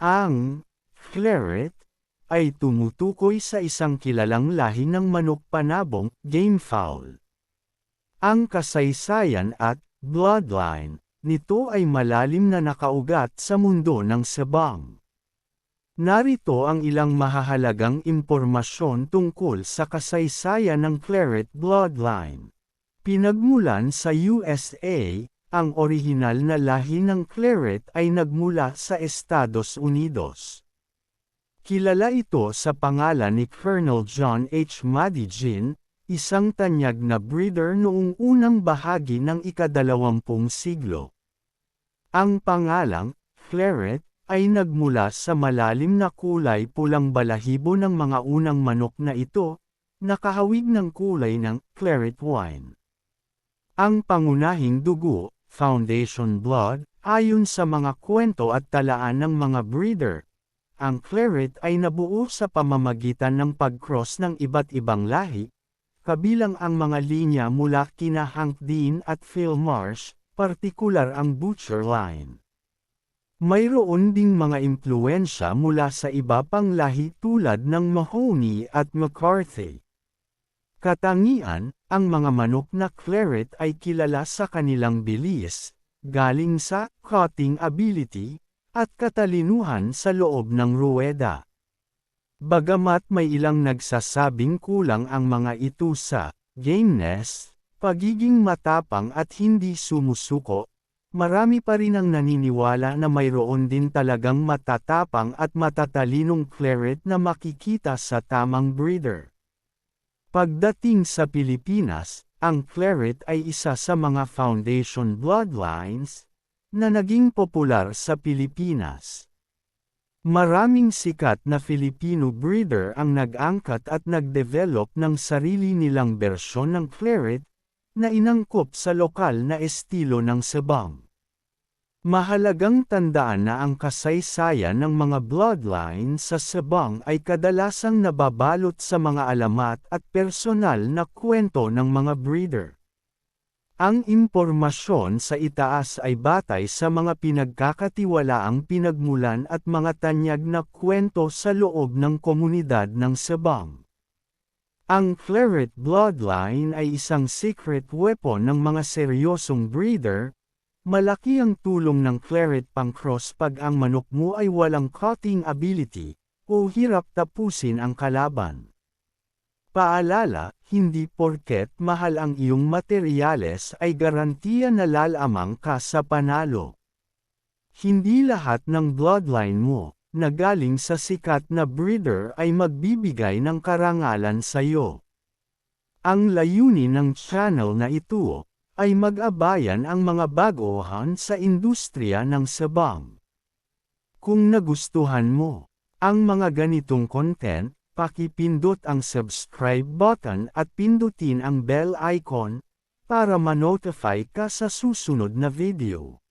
Ang Claret ay tumutukoy sa isang kilalang lahi ng manok panabong, gamefowl. Ang kasaysayan at bloodline nito ay malalim na nakaugat sa mundo ng sabang. Narito ang ilang mahahalagang impormasyon tungkol sa kasaysayan ng Claret bloodline. Pinagmulan sa USA, ang orihinal na lahi ng Claret ay nagmula sa Estados Unidos. Kilala ito sa pangalan ni Colonel John H. Madigin, isang tanyag na breeder noong unang bahagi ng ika-20 siglo. Ang pangalang, Claret, ay nagmula sa malalim na kulay pulang balahibo ng mga unang manok na ito, nakahawig ng kulay ng Claret wine. Ang pangunahing dugo, foundation blood, ayon sa mga kwento at talaan ng mga breeder. Ang Claret ay nabuo sa pamamagitan ng pag-cross ng iba't ibang lahi, kabilang ang mga linya mula kina Hank Dean at Phil Marsh, partikular ang Butcher line. Mayroon ding mga impluwensya mula sa iba pang lahi tulad ng Mahoney at McCarthy. Katangian, ang mga manok na Claret ay kilala sa kanilang bilis, galing sa cutting ability, at katalinuhan sa loob ng ruweda. Bagamat may ilang nagsasabing kulang ang mga ito sa gameness, pagiging matapang at hindi sumusuko, marami pa rin ang naniniwala na mayroon din talagang matatapang at matatalinong Claret na makikita sa tamang breeder. Pagdating sa Pilipinas, ang Claret ay isa sa mga foundation bloodlines na naging popular sa Pilipinas. Maraming sikat na Filipino breeder ang nag-angkat at nag-develop ng sarili nilang bersyon ng Claret na inangkop sa lokal na estilo ng sabang. Mahalagang tandaan na ang kasaysayan ng mga bloodline sa sabang ay kadalasang nababalot sa mga alamat at personal na kwento ng mga breeder. Ang impormasyon sa itaas ay batay sa mga pinagkakatiwalaang pinagmulan at mga tanyag na kwento sa loob ng komunidad ng sabang. Ang Claret bloodline ay isang secret weapon ng mga seryosong breeder. Malaki ang tulong ng Claret pang-cross pag ang manok mo ay walang cutting ability, o hirap tapusin ang kalaban. Paalala, hindi porket mahal ang iyong materyales ay garantiya na lalamang ka sa panalo. Hindi lahat ng bloodline mo, na galing sa sikat na breeder ay magbibigay ng karangalan sa iyo. Ang layunin ng channel na ito ay mag-abayan ang mga baguhan sa industriya ng sabang. Kung nagustuhan mo ang mga ganitong content, pakipindot ang subscribe button at pindutin ang bell icon para ma-notify ka sa susunod na video.